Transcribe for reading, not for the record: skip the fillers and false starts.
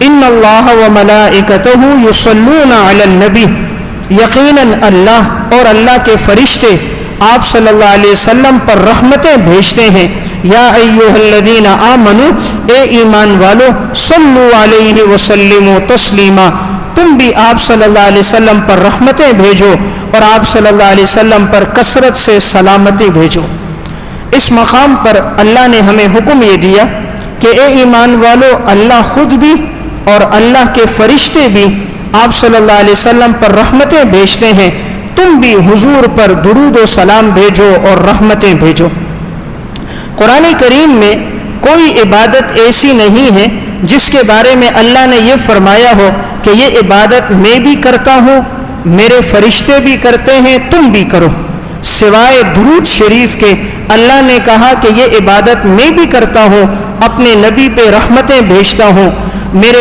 ان اللہ وملائکتہ یصلون علی النبی، یقیناً اللہ اور اللہ کے فرشتے آپ صلی اللہ علیہ وسلم پر رحمتیں بھیجتے ہیں۔ یا ایھا الذین آمنوا، اے ایمان والو، صلو علیہ وسلموا تسلیما، تم بھی آپ صلی اللہ علیہ وسلم پر رحمتیں بھیجو اور آپ صلی اللہ علیہ وسلم پر کثرت سے سلامتی بھیجو۔ اس مقام پر اللہ نے ہمیں حکم یہ دیا کہ اے ایمان والو، اللہ خود بھی اور اللہ کے فرشتے بھی آپ صلی اللہ علیہ وسلم پر رحمتیں بھیجتے ہیں، تم بھی حضور پر درود و سلام بھیجو اور رحمتیں بھیجو۔ قرآن کریم میں کوئی عبادت ایسی نہیں ہے جس کے بارے میں اللہ نے یہ فرمایا ہو کہ یہ عبادت میں بھی کرتا ہوں، میرے فرشتے بھی کرتے ہیں، تم بھی کرو، سوائے درود شریف کے۔ اللہ نے کہا کہ یہ عبادت میں بھی کرتا ہوں، اپنے نبی پہ رحمتیں بھیجتا ہوں، میرے